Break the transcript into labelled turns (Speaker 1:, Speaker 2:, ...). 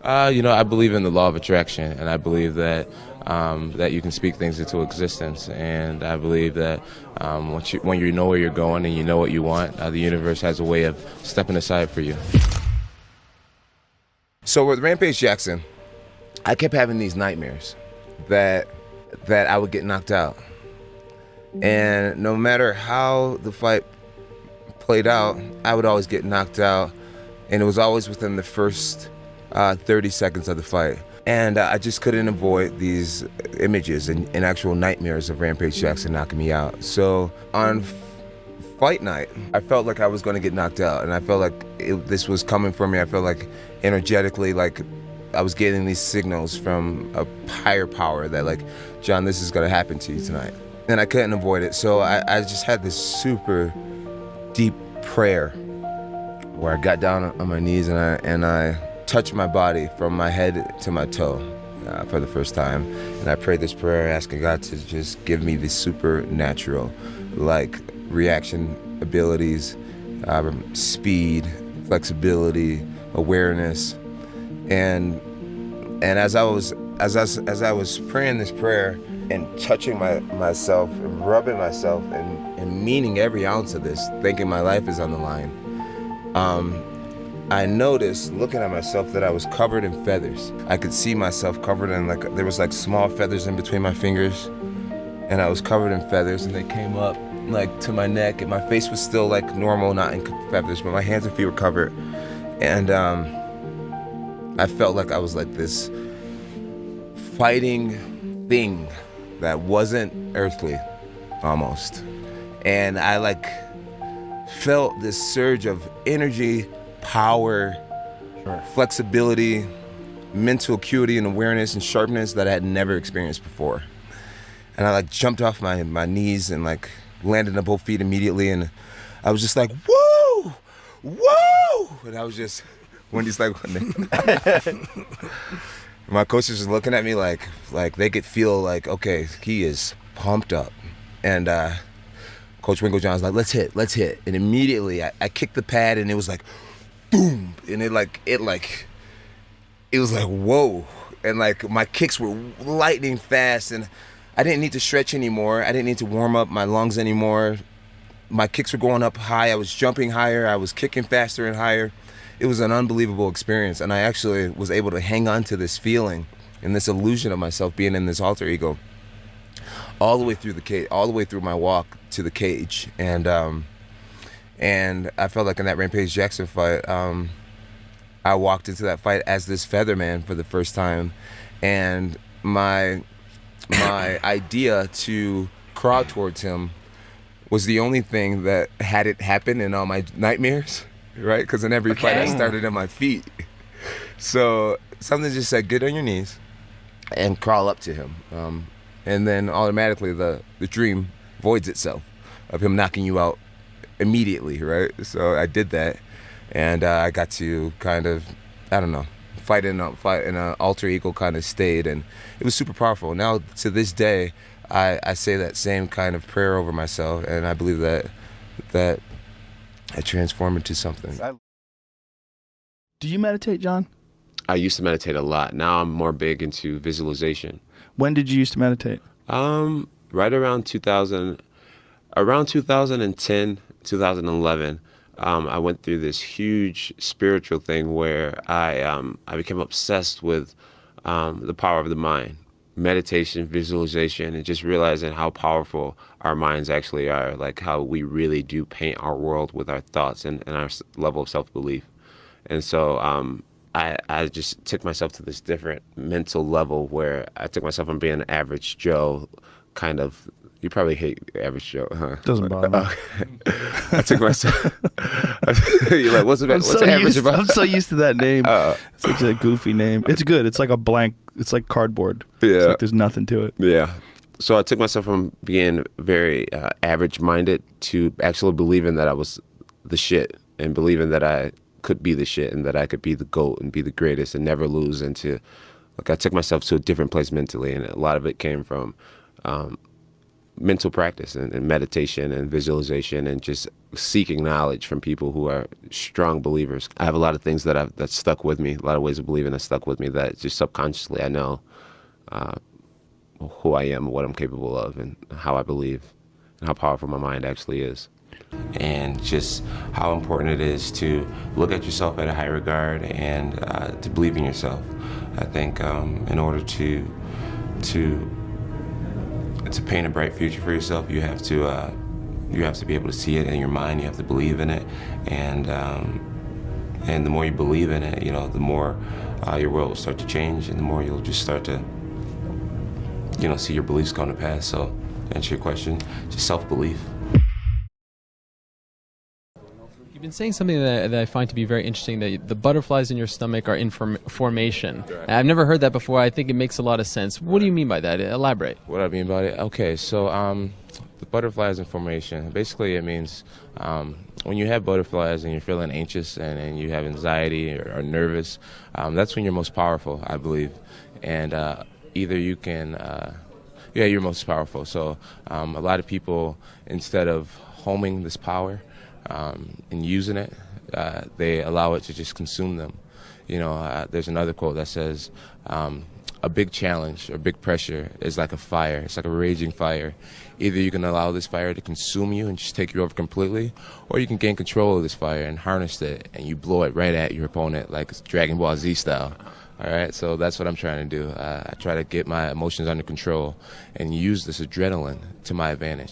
Speaker 1: I believe in the law of attraction, and I believe that that you can speak things into existence. And I believe that when you know where you're going and you know what you want, the universe has a way of stepping aside for you.
Speaker 2: So with Rampage Jackson, I kept having these nightmares that I would get knocked out. And no matter how the fight played out, I would always get knocked out. And it was always within the first 30 seconds of the fight. And I just couldn't avoid these images and actual nightmares of Rampage Jackson knocking me out. So on fight night, I felt like I was going to get knocked out, and I felt like this was coming for me. I felt like energetically, like I was getting these signals from a higher power that, like, John, this is going to happen to you tonight. And I couldn't avoid it. So I just had this super deep prayer where I got down on my knees and I touched my body from my head to my toe for the first time. And I prayed this prayer asking God to just give me these supernatural, like, reaction abilities, speed, flexibility, awareness. And as I was praying this prayer and touching myself and rubbing myself and meaning every ounce of this, thinking my life is on the line, I noticed, looking at myself, that I was covered in feathers. I could see myself covered in, like, there was like small feathers in between my fingers, and I was covered in feathers, and they came up like to my neck, and my face was still like normal, not in feathers, but my hands and feet were covered. And I felt like I was like this fighting thing that wasn't earthly, almost. And I like felt this surge of energy, power, flexibility, mental acuity and awareness and sharpness that I had never experienced before. And I like jumped off my knees and like landed on both feet immediately, and I was just like, woo, woo! And I was just, Wendy's like, my coaches was looking at me like they could feel like, okay, he is pumped up. And Coach Winkle John's like, let's hit. And immediately I kicked the pad, and it was like, boom, and it was like, whoa. And like my kicks were lightning fast, and I didn't need to stretch anymore. I didn't need to warm up my lungs anymore. My kicks were going up high. I was jumping higher. I was kicking faster and higher. It was an unbelievable experience, and I actually was able to hang on to this feeling and this illusion of myself being in this alter ego all the way through the cage, all the way through my walk to the cage. And I felt like in that Rampage Jackson fight, I walked into that fight as this feather man for the first time, and my idea to crawl towards him was the only thing that hadn't happened in all my nightmares, right? Because in every fight I started on my feet. So something just said, get on your knees and crawl up to him. And then automatically the dream voids itself of him knocking you out immediately, right? So I did that, and I got to kind of, I don't know, fight in an alter ego kind of state, and it was super powerful. Now to this day, I say that same kind of prayer over myself, and I believe that I transform into something.
Speaker 3: Do you meditate, John?
Speaker 4: I used to meditate a lot. Now I'm more big into visualization.
Speaker 3: When did you used to meditate?
Speaker 4: Right around 2000, around 2010, 2011. I went through this huge spiritual thing where I became obsessed with the power of the mind, meditation, visualization, and just realizing how powerful our minds actually are, like how we really do paint our world with our thoughts and our level of self-belief. And so I just took myself to this different mental level where I took myself from being an average Joe, kind of. You probably hate average Joe, huh?
Speaker 3: Doesn't bother me.
Speaker 4: I took myself. You're like, what's average about?
Speaker 3: I'm so used to that name. It's such a goofy name. It's good. It's like a blank. It's like cardboard.
Speaker 4: Yeah.
Speaker 3: It's like there's nothing to it.
Speaker 4: Yeah. So I took myself from being very average-minded to actually believing that I was the shit, and believing that I could be the shit and that I could be the GOAT and be the greatest and never lose. Into, like, I took myself to a different place mentally, and a lot of it came from mental practice and meditation and visualization and just seeking knowledge from people who are strong believers. I have a lot of things that stuck with me, a lot of ways of believing that stuck with me that just subconsciously I know who I am and what I'm capable of and how I believe and how powerful my mind actually is. And just how important it is to look at yourself at a high regard and to believe in yourself. I think in order to paint a bright future for yourself, you have to be able to see it in your mind. You have to believe in it, and the more you believe in it, the more your world will start to change, and the more you'll just start to see your beliefs come to pass. So, to answer your question, just self-belief.
Speaker 5: You've been saying something that I find to be very interesting, that the butterflies in your stomach are in formation.
Speaker 1: Right.
Speaker 5: I've never heard that before. I think it makes a lot of sense. What do you mean by that? Elaborate.
Speaker 1: What I mean by it? Okay, so the butterflies in formation, basically it means when you have butterflies and you're feeling anxious and you have anxiety or nervous, that's when you're most powerful, I believe. And either you can, you're most powerful. So a lot of people, instead of homing this power, and using it, they allow it to just consume them. There's another quote that says, a big challenge or big pressure is like a fire. It's like a raging fire. Either you can allow this fire to consume you and just take you over completely, or you can gain control of this fire and harness it, and you blow it right at your opponent like it's Dragon Ball Z style. All right, so that's what I'm trying to do. I try to get my emotions under control and use this adrenaline to my advantage.